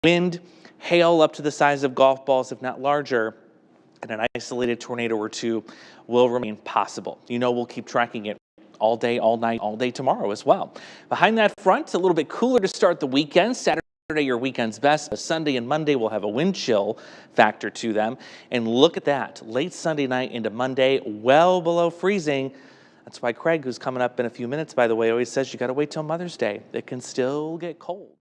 Wind, hail up to the size of golf balls, if not larger, and an isolated tornado or two will remain possible. We'll keep tracking it all day, all night, all day tomorrow as well. Behind that front, a little bit cooler to start the weekend. Saturday, your weekend's best. Sunday and Monday will have a wind chill factor to them. And look at that, late Sunday night into Monday, well below freezing. That's why Craig, who's coming up in a few minutes, by the way, always says you got to wait till Mother's Day. It can still get cold.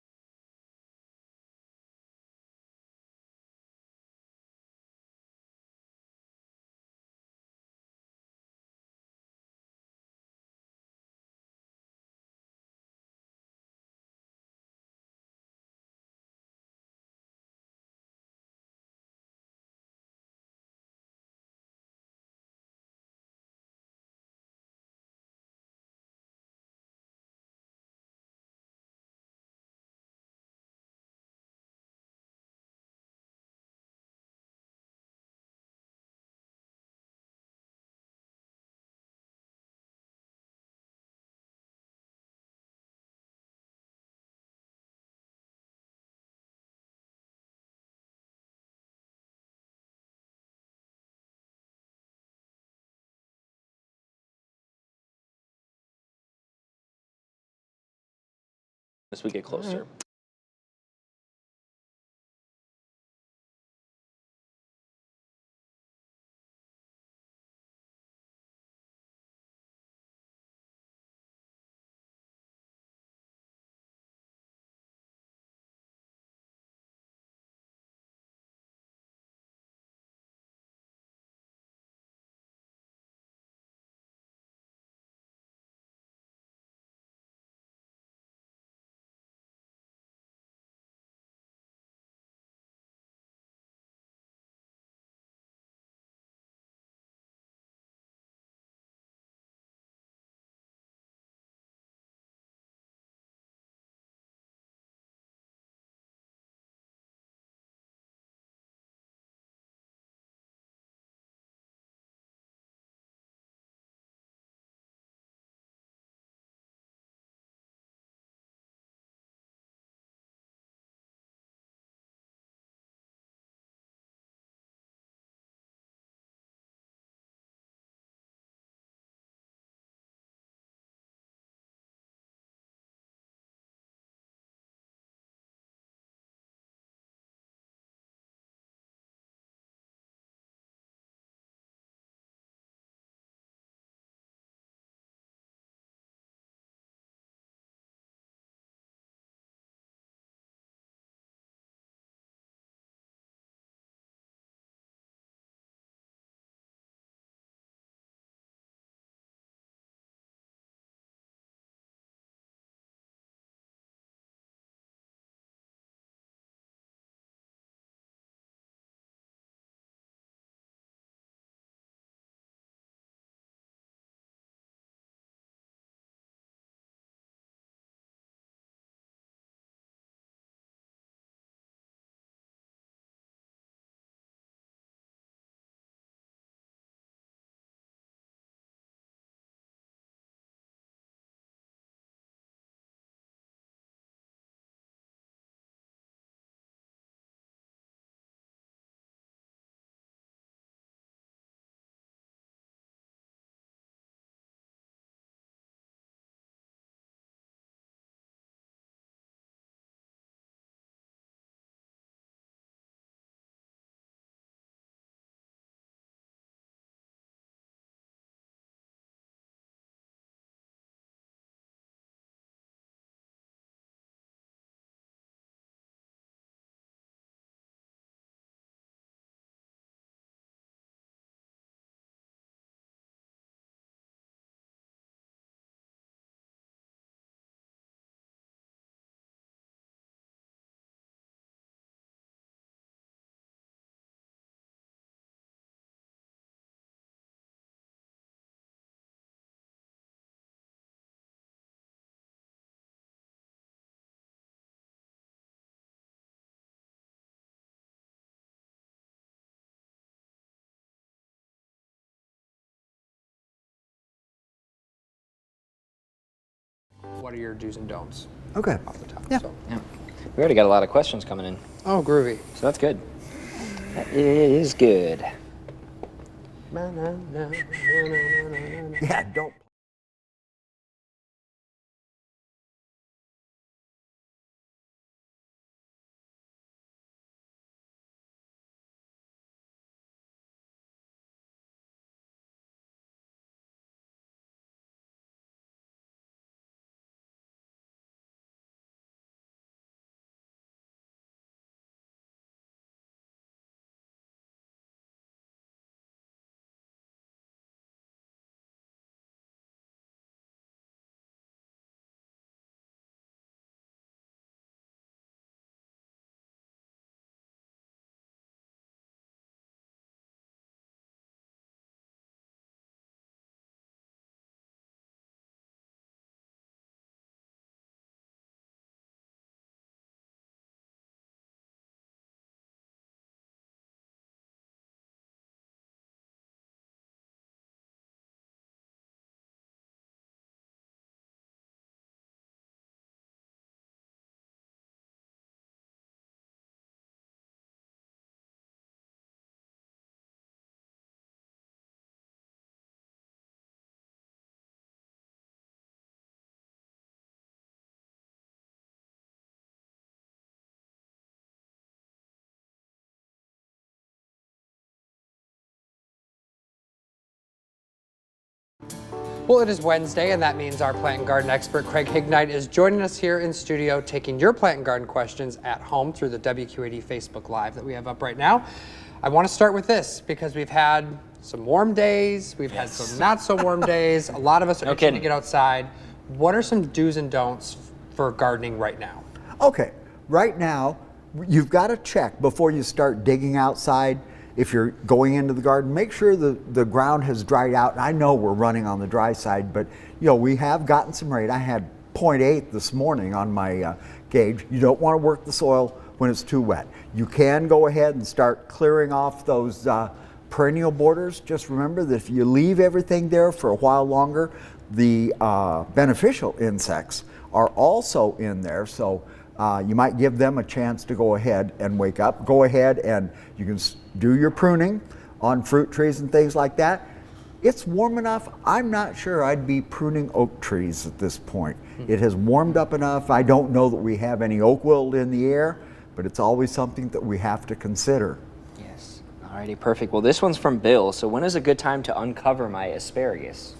As we get closer. What are your do's and don'ts? Okay. Off the top. Yeah. So, Yeah. We already got a lot of questions coming in, Oh, groovy. so that's good. That is good. Yeah, don't. Well, it is Wednesday, and that means our plant and garden expert, Craig Hignite, is joining us here in studio, taking your plant and garden questions at home through the WQAD Facebook Live that we have up right now. I want to start with this because we've had some warm days, we've had some not so warm days. A lot of us are itching to get outside. What are some do's and don'ts for gardening right now? Okay, right now, you've got to check before you start digging outside. If you're going into the garden, make sure the ground has dried out. I know we're running on the dry side, but we have gotten some rain. I had 0.8 this morning on my gauge. You don't want to work the soil when it's too wet. You can go ahead and start clearing off those perennial borders. Just remember that if you leave everything there for a while longer, the beneficial insects are also in there. So you might give them a chance to go ahead and wake up. Go ahead and you can do your pruning on fruit trees and things like that. It's warm enough. I'm not sure I'd be pruning oak trees at this point. It has warmed up enough. I don't know that we have any oak wilt in the air, but it's always something that we have to consider. Yes. Alrighty, perfect. Well, this one's from Bill. So when is a good time to uncover my asparagus?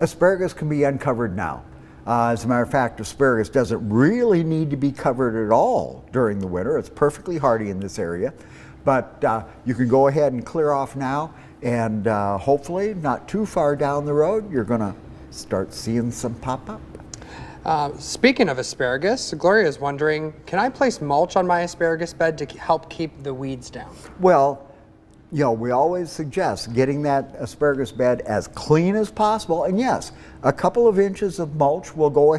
Asparagus can be uncovered now. As a matter of fact, asparagus doesn't really need to be covered at all during the winter. It's perfectly hardy in this area. But you can go ahead and clear off now, and hopefully not too far down the road, you're going to start seeing some pop up. Speaking of asparagus, Gloria is wondering, can I place mulch on my asparagus bed to help keep the weeds down? Well, we always suggest getting that asparagus bed as clean as possible. And yes, a couple of inches of mulch will go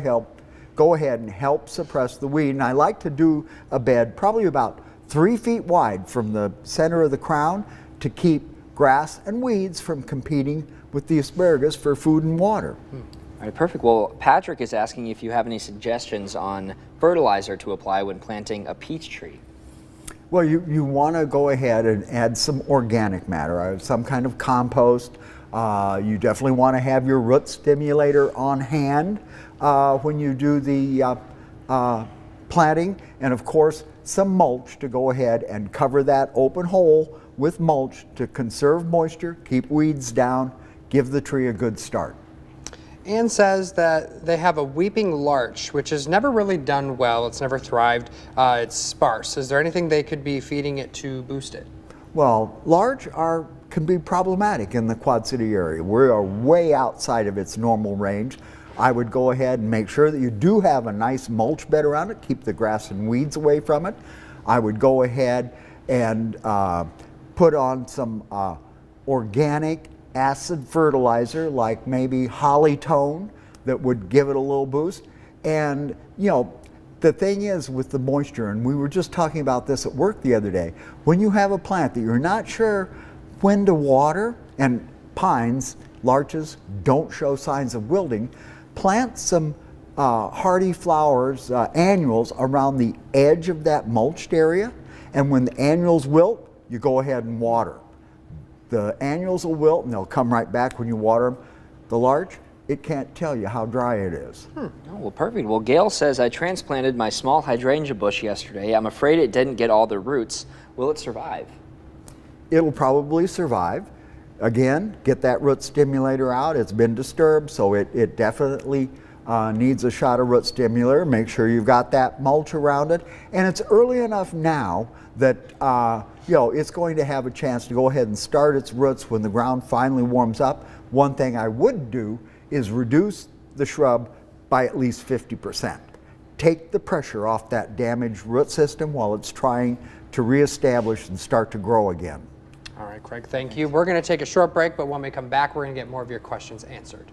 ahead and help suppress the weed. And I like to do a bed probably about 3 feet wide from the center of the crown to keep grass and weeds from competing with the asparagus for food and water. All right, perfect. Well, Patrick is asking if you have any suggestions on fertilizer to apply when planting a peach tree. Well, you want to go ahead and add some organic matter, some kind of compost. You definitely want to have your root stimulator on hand when you do the planting, and of course some mulch to go ahead and cover that open hole with mulch to conserve moisture, keep weeds down, give the tree a good start. Ann says that they have a weeping larch, which has never really done well. It's never thrived. It's sparse. Is there anything they could be feeding it to boost it? Well, larch can be problematic in the Quad City area. We are way outside of its normal range. I would go ahead and make sure that you do have a nice mulch bed around it, keep the grass and weeds away from it. I would go ahead and put on some organic acid fertilizer, like maybe Holly-Tone, that would give it a little boost. And the thing is with the moisture, and we were just talking about this at work the other day, when you have a plant that you're not sure when to water, and pines, larches don't show signs of wilting, plant some hardy flowers, annuals, around the edge of that mulched area. And when the annuals wilt, you go ahead and water. The annuals will wilt and they'll come right back when you water them. The larch, it can't tell you how dry it is. Oh, well, perfect. Well, Gail says, I transplanted my small hydrangea bush yesterday. I'm afraid it didn't get all the roots. Will it survive? It'll probably survive. Again, get that root stimulator out. It's been disturbed, so it definitely needs a shot of root stimulator. Make sure you've got that mulch around it. And it's early enough now that it's going to have a chance to go ahead and start its roots when the ground finally warms up. One thing I would do is reduce the shrub by at least 50%. Take the pressure off that damaged root system while it's trying to reestablish and start to grow again. All right, Craig, thank you. We're going to take a short break, but when we come back, we're going to get more of your questions answered.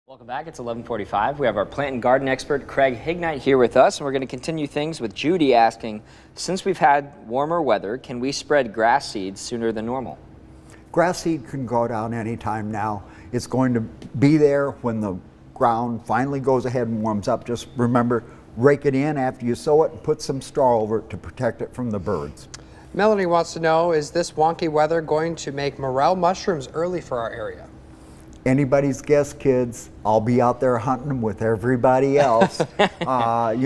Welcome back. It's 11:45. We have our plant and garden expert, Craig Hignite, here with us, and we're going to continue things with Judy asking, since we've had warmer weather, can we spread grass seeds sooner than normal? Grass seed can go down anytime now. It's going to be there when the ground finally goes ahead and warms up. Just remember, rake it in after you sow it and put some straw over it to protect it from the birds. Melanie wants to know, is this wonky weather going to make morel mushrooms early for our area? Anybody's guess, kids. I'll be out there hunting them with everybody else. The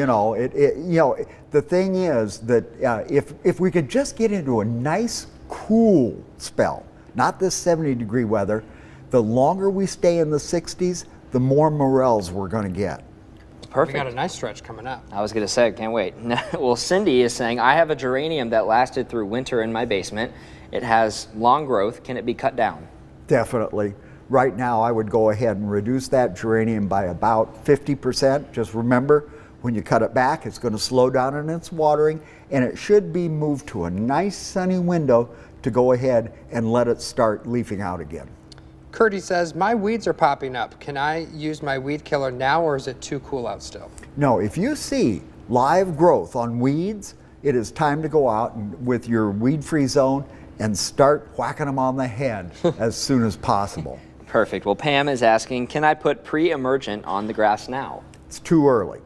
thing is that if we could just get into a nice cool spell, not this 70-degree weather, the longer we stay in the 60s, the more morels we're going to get. Perfect. We got a nice stretch coming up. I was going to say, I can't wait. Well, Cindy is saying, I have a geranium that lasted through winter in my basement. It has long growth. Can it be cut down? Definitely. Right now, I would go ahead and reduce that geranium by about 50%. Just remember, when you cut it back, it's going to slow down in its watering, and it should be moved to a nice sunny window to go ahead and let it start leafing out again. Curdy says, my weeds are popping up. Can I use my weed killer now, or is it too cool out still? No, if you see live growth on weeds, it is time to go out and, with your weed-free zone and start whacking them on the head as soon as possible. Perfect. Well, Pam is asking, can I put pre-emergent on the grass now? It's too early.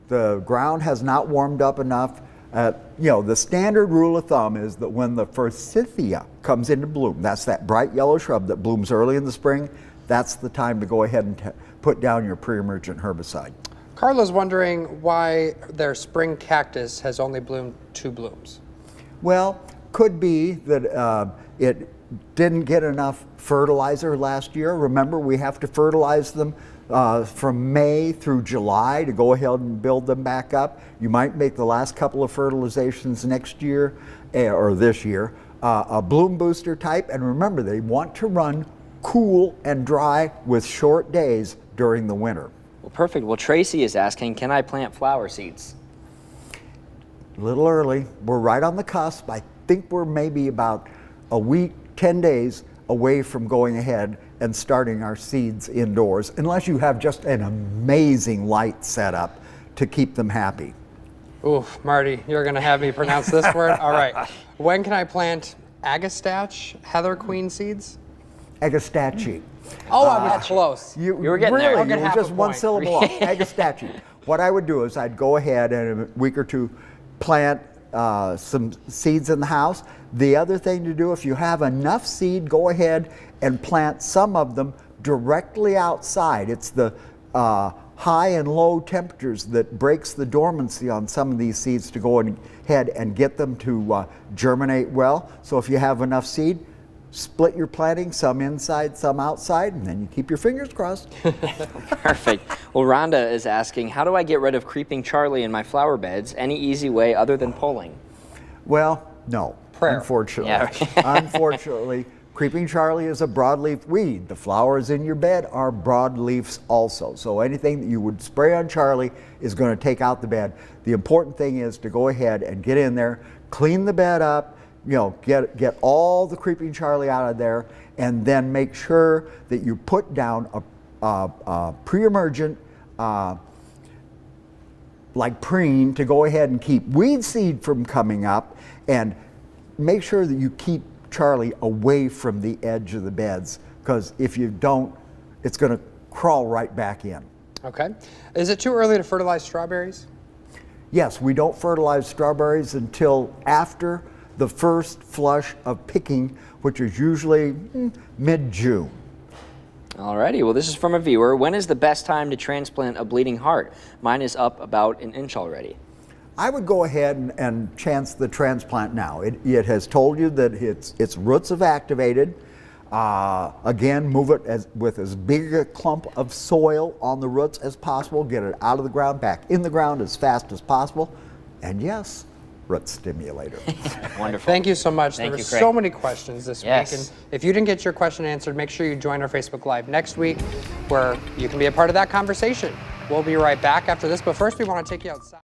The ground has not warmed up enough. The standard rule of thumb is that when the forsythia comes into bloom, that's that bright yellow shrub that blooms early in the spring, that's the time to go ahead and put down your pre-emergent herbicide. Carla's wondering why their spring cactus has only bloomed 2 blooms. Well, Could be that it didn't get enough fertilizer last year. Remember, we have to fertilize them from May through July to go ahead and build them back up. You might make the last couple of fertilizations next year or this year a bloom booster type. And remember, they want to run cool and dry with short days during the winter. Well, perfect. Well, Tracy is asking, can I plant flower seeds? A little early. We're right on the cusp. I think we're maybe about a week, 10 days away from going ahead and starting our seeds indoors, unless you have just an amazing light setup to keep them happy. Oof, Marty, you're going to have me pronounce this word? All right. When can I plant Agastache Heather Queen seeds? Agastache. Oh, I was close. You were getting really, there. I'll get you were half a just one point. syllable off. Agastache. What I would do is I'd go ahead and in a week or two plant some seeds in the house. The other thing to do, if you have enough seed, go ahead and plant some of them directly outside. It's the high and low temperatures that breaks the dormancy on some of these seeds to go ahead and get them to germinate well. So if you have enough seed, split your planting, some inside, some outside, and then you keep your fingers crossed. Perfect. Well, Rhonda is asking, how do I get rid of creeping Charlie in my flower beds? Any easy way other than pulling? Well, no, Prayer. unfortunately. Yeah. Unfortunately, creeping Charlie is a broadleaf weed. The flowers in your bed are broadleafs also. So anything that you would spray on Charlie is going to take out the bed. The important thing is to go ahead and get in there, clean the bed up, you know, get all the creeping Charlie out of there, and then make sure that you put down a pre-emergent like preen to go ahead and keep weed seed from coming up, and make sure that you keep Charlie away from the edge of the beds, because if you don't, it's going to crawl right back in. Okay. Is it too early to fertilize strawberries? Yes, we don't fertilize strawberries until after the first flush of picking, which is usually mid-June. Alrighty, well, this is from a viewer. When is the best time to transplant a bleeding heart? Mine is up about an inch already. I would go ahead and chance the transplant now. It has told you that its roots have activated. Again, move it with as big a clump of soil on the roots as possible. Get it out of the ground, back in the ground as fast as possible. And yes, root stimulator. Wonderful. Thank you so much. Thank There you, were Craig. so many questions this Yes. week. And if you didn't get your question answered, make sure you join our Facebook Live next week where you can be a part of that conversation. We'll be right back after this, but first we want to take you outside.